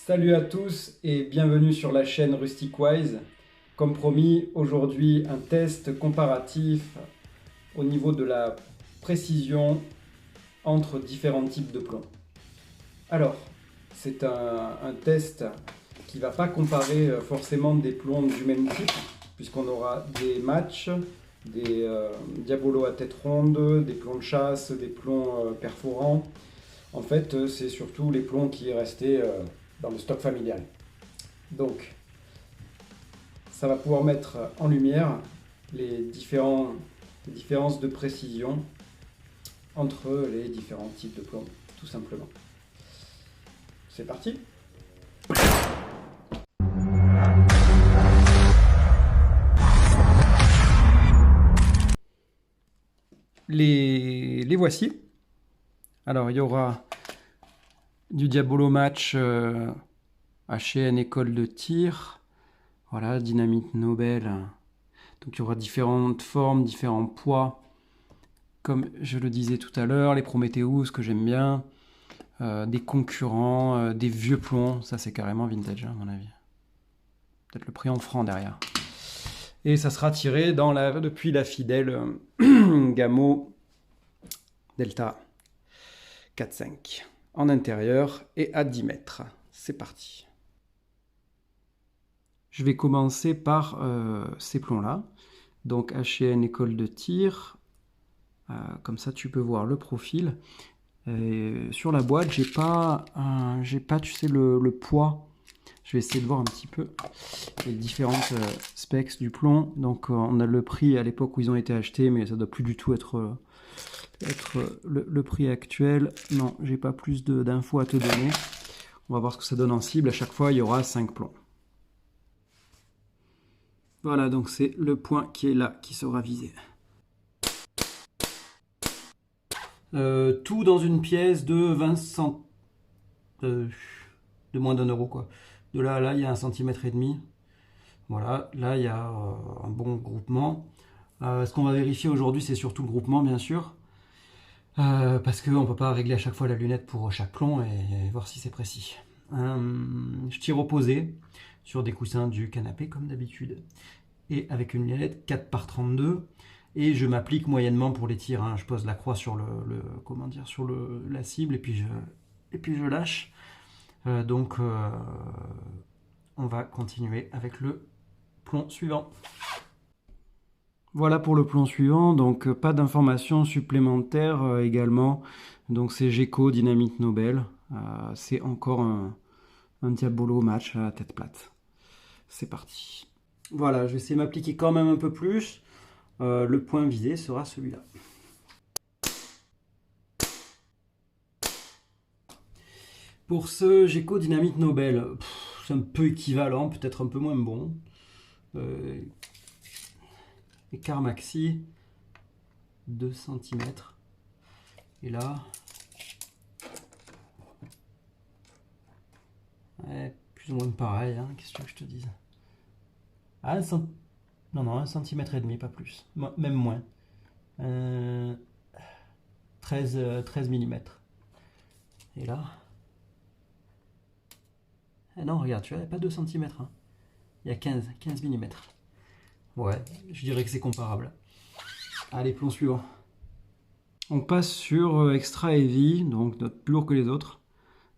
Salut à tous et bienvenue sur la chaîne RusticWise. Comme promis, aujourd'hui un test comparatif au niveau de la précision entre différents types de plombs. Alors, c'est un test qui ne va pas comparer forcément des plombs du même type, puisqu'on aura des matchs, des diabolos à tête ronde, des plombs de chasse, des plombs perforants. En fait, c'est surtout les plombs qui restaient dans le stock familial. Donc, ça va pouvoir mettre en lumière les différences de précision entre les différents types de plombs, tout simplement. C'est parti! Les voici. Alors, il y aura du Diabolo Match HN école de tir. Voilà, Dynamite Nobel. Donc, il y aura différentes formes, différents poids. Comme je le disais tout à l'heure, les Prometheus que j'aime bien. Des concurrents, des vieux plombs. Ça, c'est carrément vintage, à mon avis. Peut-être le prix en francs derrière. Et ça sera tiré depuis la fidèle Gamo Delta 4.5 en intérieur et à 10 mètres. C'est parti. Je vais commencer par ces plombs-là. Donc HN école de tir. Comme ça, tu peux voir le profil. Sur la boîte, j'ai pas, tu sais, le poids. Je vais essayer de voir un petit peu les différentes specs du plomb. Donc on a le prix à l'époque où ils ont été achetés, mais ça doit plus du tout être le prix actuel. Non, j'ai pas plus d'infos à te donner. On va voir ce que ça donne en cible. À chaque fois, il y aura 5 plombs. Voilà, donc c'est le point qui est là, qui sera visé. Tout dans une pièce de 20 cent... de moins d'un euro, quoi. De là à là, il y a 1,5 cm. Voilà, là, il y a un bon groupement. Ce qu'on va vérifier aujourd'hui, c'est surtout le groupement, bien sûr. Parce qu'on ne peut pas régler à chaque fois la lunette pour chaque plomb et voir si c'est précis. Je tire opposé sur des coussins du canapé, comme d'habitude. Et avec une lunette 4x32. Et je m'applique moyennement pour les tirs. Hein. Je pose la croix sur la cible et puis je lâche. Donc on va continuer avec le plomb suivant. Voilà pour le plomb suivant, donc pas d'informations supplémentaires également. Donc c'est Geco Dynamite Nobel. C'est encore un Diabolo Match à tête plate. C'est parti. Voilà, je vais essayer de m'appliquer quand même un peu plus. Le point visé sera celui-là. Pour ce Geco Dynamite Nobel, c'est un peu équivalent, peut-être un peu moins bon. Écart maxi 2 cm. Et là, ouais, plus ou moins pareil, hein, qu'est-ce que je te dise. Non, 1,5 cm, pas plus, même moins. 13 mm. Et là, non, regarde, tu vois, il n'y a pas 2 cm. Hein. Il y a 15 mm. Ouais, je dirais que c'est comparable. Allez, plomb suivant. On passe sur Extra Heavy, donc plus lourd que les autres.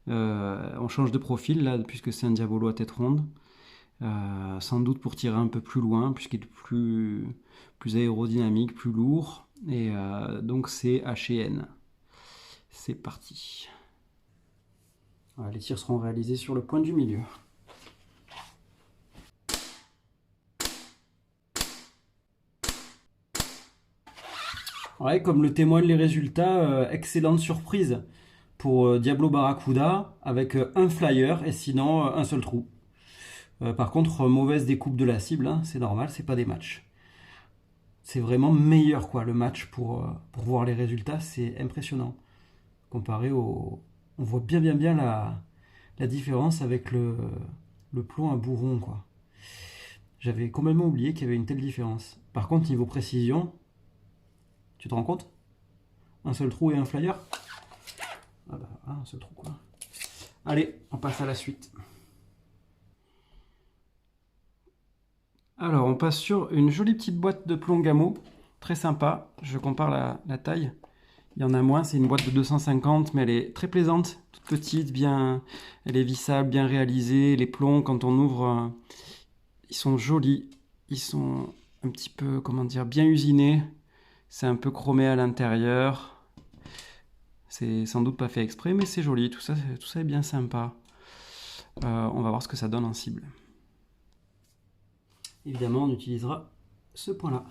On change de profil là, puisque c'est un Diabolo à tête ronde. Sans doute pour tirer un peu plus loin, puisqu'il est plus aérodynamique, plus lourd. Et donc c'est HN. C'est parti. Voilà, les tirs seront réalisés sur le point du milieu. Ouais, comme le témoignent les résultats, excellente surprise pour Diablo Barracuda avec un flyer et sinon un seul trou. Par contre, mauvaise découpe de la cible, hein, c'est normal, c'est pas des matchs. C'est vraiment meilleur quoi, le match pour voir les résultats, c'est impressionnant. Comparé au... On voit bien la différence avec le plomb à bourron quoi. J'avais complètement oublié qu'il y avait une telle différence. Par contre, niveau précision, tu te rends compte? Un seul trou et un flyer? Ah bah, un seul trou quoi. Allez, on passe à la suite. Alors, on passe sur une jolie petite boîte de plomb Gamo, très sympa. Je compare la taille. Il y en a moins, c'est une boîte de 250, mais elle est très plaisante, toute petite, bien, elle est vissable, bien réalisée. Les plombs, quand on ouvre, ils sont jolis. Ils sont un petit peu, comment dire, bien usinés. C'est un peu chromé à l'intérieur. C'est sans doute pas fait exprès, mais c'est joli. Tout ça est bien sympa. On va voir ce que ça donne en cible. Évidemment, on utilisera ce point-là.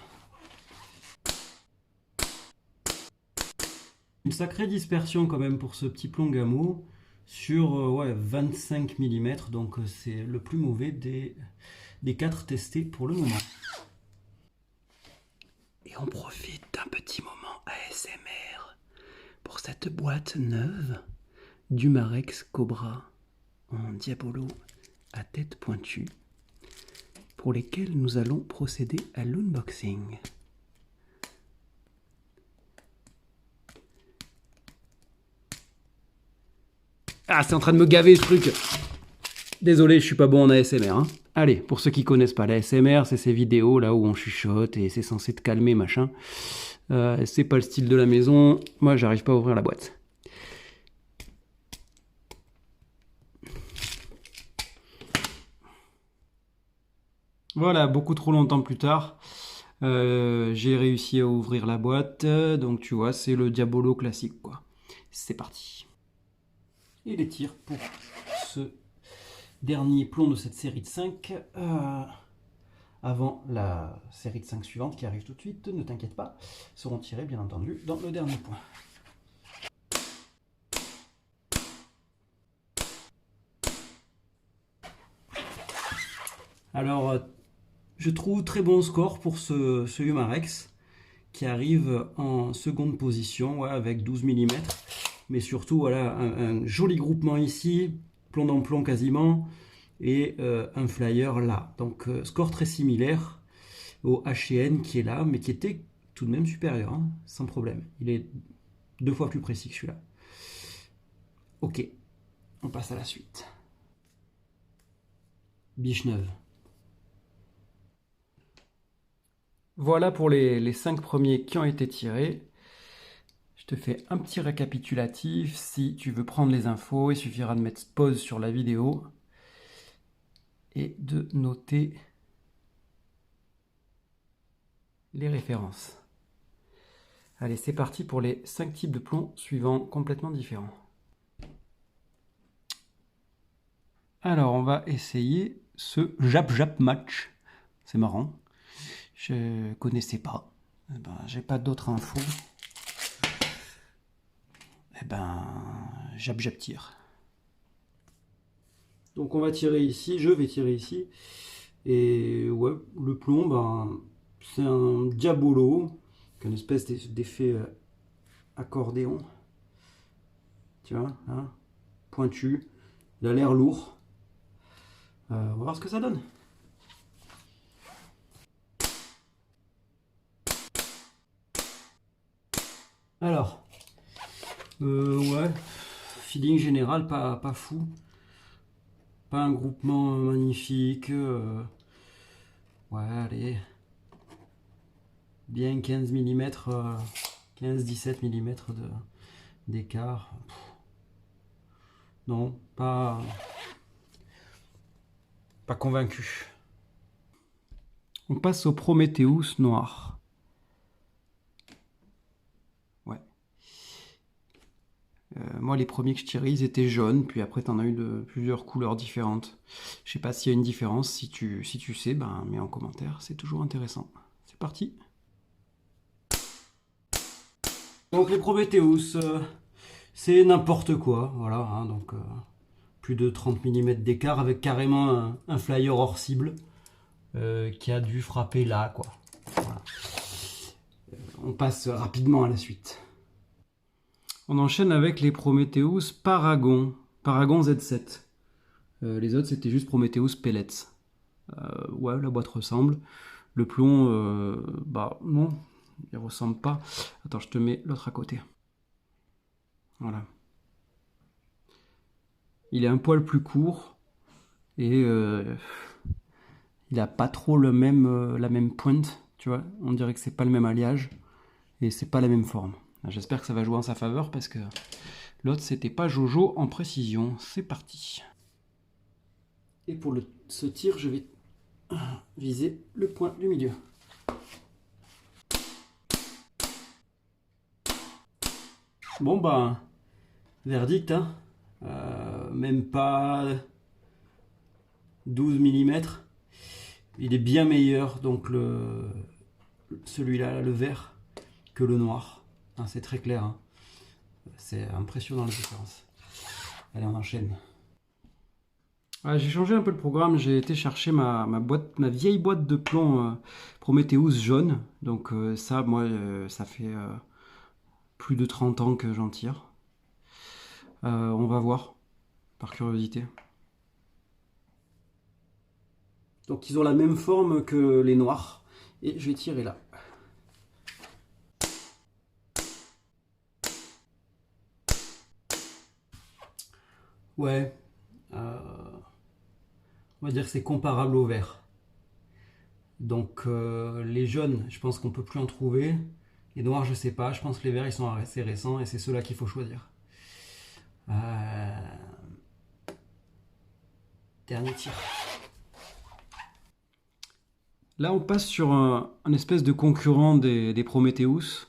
Une sacrée dispersion quand même pour ce petit plomb Gamo sur ouais, 25 mm, donc c'est le plus mauvais des 4 testés pour le moment. Et on profite d'un petit moment ASMR pour cette boîte neuve d'Humarex Cobra en diabolo à tête pointue, pour lesquels nous allons procéder à l'unboxing. Ah, c'est en train de me gaver ce truc. Désolé, je suis pas bon en ASMR. Hein. Allez, pour ceux qui connaissent pas l'ASMR, c'est ces vidéos là où on chuchote et c'est censé te calmer, machin. C'est pas le style de la maison. Moi, j'arrive pas à ouvrir la boîte. Voilà, beaucoup trop longtemps plus tard, j'ai réussi à ouvrir la boîte. Donc tu vois, c'est le Diabolo classique, quoi. C'est parti. Et les tirs pour ce dernier plomb de cette série de 5. Avant la série de 5 suivante qui arrive tout de suite, ne t'inquiète pas, seront tirés bien entendu dans le dernier point. Alors, je trouve très bon score pour ce Humarex qui arrive en seconde position, ouais, avec 12 mm. Mais surtout, voilà, un joli groupement ici, plomb dans plomb quasiment, et un flyer là. Donc, score très similaire au HN qui est là, mais qui était tout de même supérieur, hein, sans problème. Il est 2 fois plus précis que celui-là. Ok, on passe à la suite. Biche neuve. Voilà pour les 5 premiers qui ont été tirés. Je te fais un petit récapitulatif. Si tu veux prendre les infos, il suffira de mettre pause sur la vidéo et de noter les références. Allez, c'est parti pour les 5 types de plomb suivants complètement différents. Alors, on va essayer ce Jap Jap Match. C'est marrant. Je connaissais pas. Eh ben, j'ai pas d'autres infos. Eh ben, Jap Jap tire. Donc on va tirer ici, je vais tirer ici. Et ouais, le plomb, ben, c'est un Diabolo, une espèce d'effet accordéon. Tu vois, hein, pointu. Il a l'air lourd. On va voir ce que ça donne. Alors, ouais, feeling général, pas fou. Pas un groupement magnifique. Ouais, allez. Bien 15 mm, 15-17 mm d'écart. Non, pas convaincu. On passe au Prometheus noir. Ouais. Moi, les premiers que je tirais, ils étaient jaunes, puis après, t'en as eu de plusieurs couleurs différentes. Je sais pas s'il y a une différence. Si tu sais, ben, mets en commentaire. C'est toujours intéressant. C'est parti. Donc, les Prometheus, c'est n'importe quoi. Voilà, hein, donc plus de 30 mm d'écart avec carrément un flyer hors cible qui a dû frapper là, quoi. Voilà. On passe rapidement à la suite. On enchaîne avec les Prometheus Paragon. Paragon Z7. Les autres, c'était juste Prometheus Pellets. Ouais, la boîte ressemble. Le plomb, bah non, il ressemble pas. Attends, je te mets l'autre à côté. Voilà. Il est un poil plus court et il il a pas trop la même pointe, tu vois. On dirait que c'est pas le même alliage et c'est pas la même forme. J'espère que ça va jouer en sa faveur parce que l'autre c'était pas Jojo en précision. C'est parti. Et pour ce tir, je vais viser le point du milieu. Bon bah, verdict, hein. Même pas 12 mm. Il est bien meilleur, donc celui-là, le vert, que le noir. Hein, c'est très clair. Hein. C'est impressionnant la différence. Allez, on enchaîne. J'ai changé un peu le programme. J'ai été chercher ma vieille boîte de plomb Prometheus jaune. Donc ça, moi, ça fait plus de 30 ans que j'en tire. On va voir, par curiosité. Donc ils ont la même forme que les noirs. Et je vais tirer là. Ouais. On va dire que c'est comparable au vert. Donc les jaunes, je pense qu'on peut plus en trouver. Les noirs, je sais pas. Je pense que les verts, ils sont assez récents et c'est ceux-là qu'il faut choisir. Dernier tir. Là, on passe sur un espèce de concurrent des Prometheus.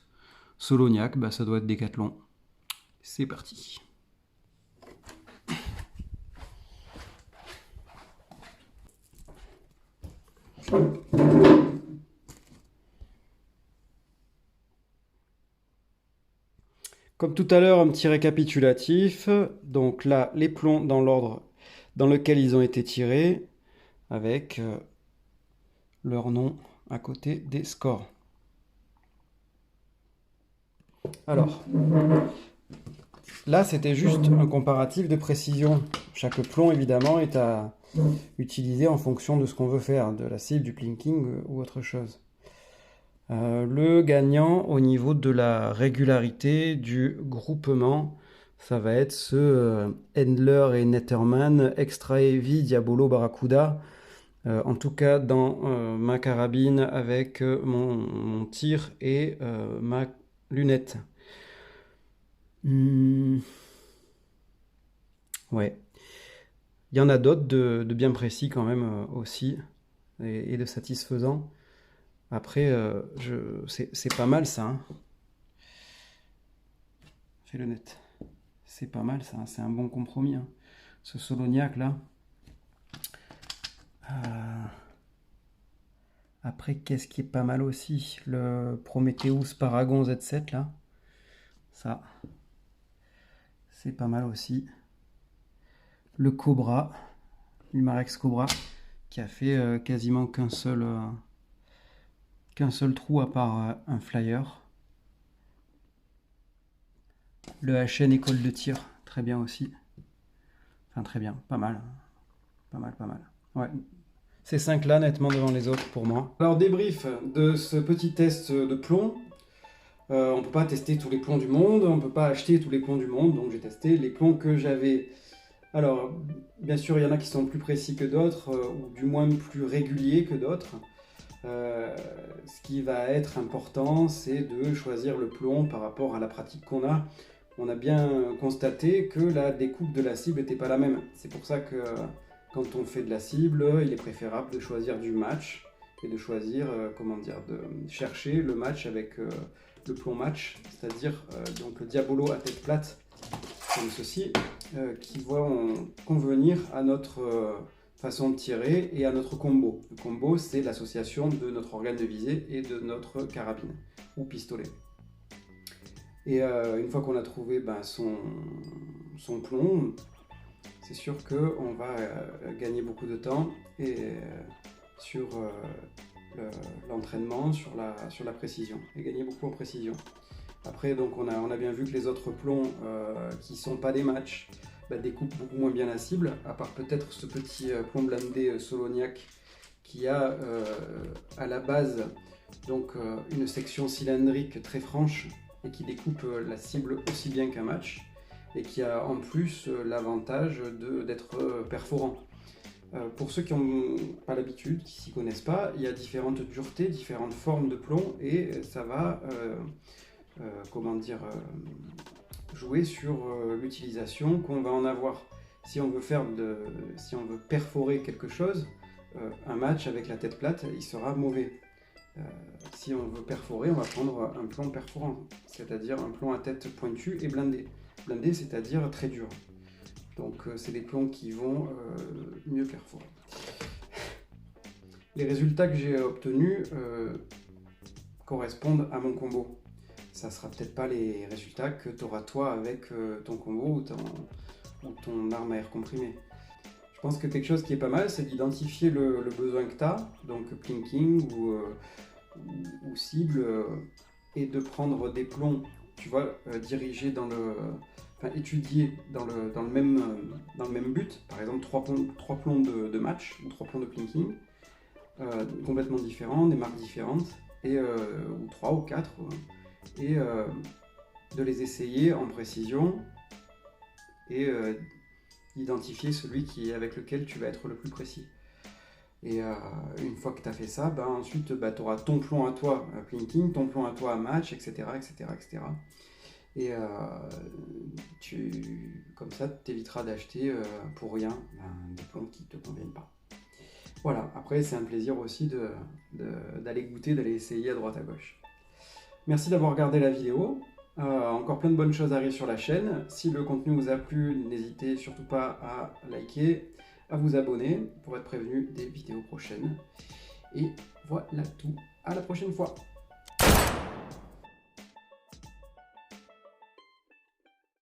Soloniac, bah, ça doit être Decathlon. C'est parti. Comme tout à l'heure, un petit récapitulatif. Donc là, les plombs dans l'ordre dans lequel ils ont été tirés, avec leur nom à côté des scores. Alors, là, c'était juste un comparatif de précision. Chaque plomb, évidemment, est à utiliser en fonction de ce qu'on veut faire, de la cible, du plinking ou autre chose. Le gagnant au niveau de la régularité du groupement, ça va être ce Handler et Netterman Extra Heavy Diabolo Barracuda. En tout cas dans ma carabine avec mon tir et ma lunette. Ouais. Il y en a d'autres de bien précis quand même aussi et de satisfaisants. Après, c'est pas mal ça. Hein. Fais-le net. C'est pas mal ça, c'est un bon compromis. Hein. Ce Soloniac là. Après, qu'est-ce qui est pas mal aussi? Le Prometheus Paragon Z7 là. Ça, c'est pas mal aussi. Le Cobra, l'Umarex Cobra, qui a fait quasiment qu'un seul trou à part un flyer. Le HN école de tir, très bien aussi. Enfin très bien, pas mal. Pas mal. Ouais. Ces 5 là nettement devant les autres pour moi. Alors débrief de ce petit test de plomb. On ne peut pas tester tous les plombs du monde, on ne peut pas acheter tous les plombs du monde, donc j'ai testé les plombs que j'avais. Alors, bien sûr, il y en a qui sont plus précis que d'autres, ou du moins plus réguliers que d'autres. Ce qui va être important, c'est de choisir le plomb par rapport à la pratique qu'on a. On a bien constaté que la découpe de la cible n'était pas la même. C'est pour ça que quand on fait de la cible, il est préférable de choisir du match et de choisir, de chercher le match avec le plomb match, c'est-à-dire donc le Diabolo à tête plate, comme ceci, qui vont convenir à notre façon de tirer et à notre combo. Le combo, c'est l'association de notre organe de visée et de notre carabine ou pistolet. Et une fois qu'on a trouvé son plomb, c'est sûr qu'on va gagner beaucoup de temps et sur l'entraînement, sur la précision, et gagner beaucoup en précision. Après, donc, on a bien vu que les autres plombs qui ne sont pas des matchs découpent beaucoup moins bien la cible, à part peut-être ce petit plomb blindé Soloniac qui a à la base donc, une section cylindrique très franche et qui découpe la cible aussi bien qu'un match et qui a en plus l'avantage d'être perforant. Pour ceux qui n'ont pas l'habitude, qui s'y connaissent pas, il y a différentes duretés, différentes formes de plomb, et ça va comment dire, jouer sur l'utilisation qu'on va en avoir. Si on veut perforer quelque chose, un match avec la tête plate, il sera mauvais. Si on veut perforer, on va prendre un plomb perforant, c'est-à-dire un plomb à tête pointue et blindé. Blindé, c'est-à-dire très dur. Donc c'est des plombs qui vont mieux perforer. Les résultats que j'ai obtenus correspondent à mon combo. Ça sera peut-être pas les résultats que tu auras toi avec ton combo ou ton arme à air comprimé. Je pense que quelque chose qui est pas mal, c'est d'identifier le besoin que tu as, donc plinking ou cible, et de prendre des plombs, tu vois, dirigés étudiés dans le même but, par exemple 3 plombs de match ou 3 plombs de plinking, complètement différents, des marques différentes, ou 3 ou 4, et de les essayer en précision et identifier celui avec lequel tu vas être le plus précis. Et une fois que tu as fait ça, ensuite tu auras ton plomb à toi à plinking, ton plomb à toi à match, etc. etc., etc. Et comme ça, tu t'éviteras d'acheter pour rien des plombs qui ne te conviennent pas. Voilà, après c'est un plaisir aussi d'aller goûter, d'aller essayer à droite à gauche. Merci d'avoir regardé la vidéo. Encore plein de bonnes choses arrivent sur la chaîne. Si le contenu vous a plu, n'hésitez surtout pas à liker, à vous abonner pour être prévenu des vidéos prochaines. Et voilà tout. À la prochaine fois.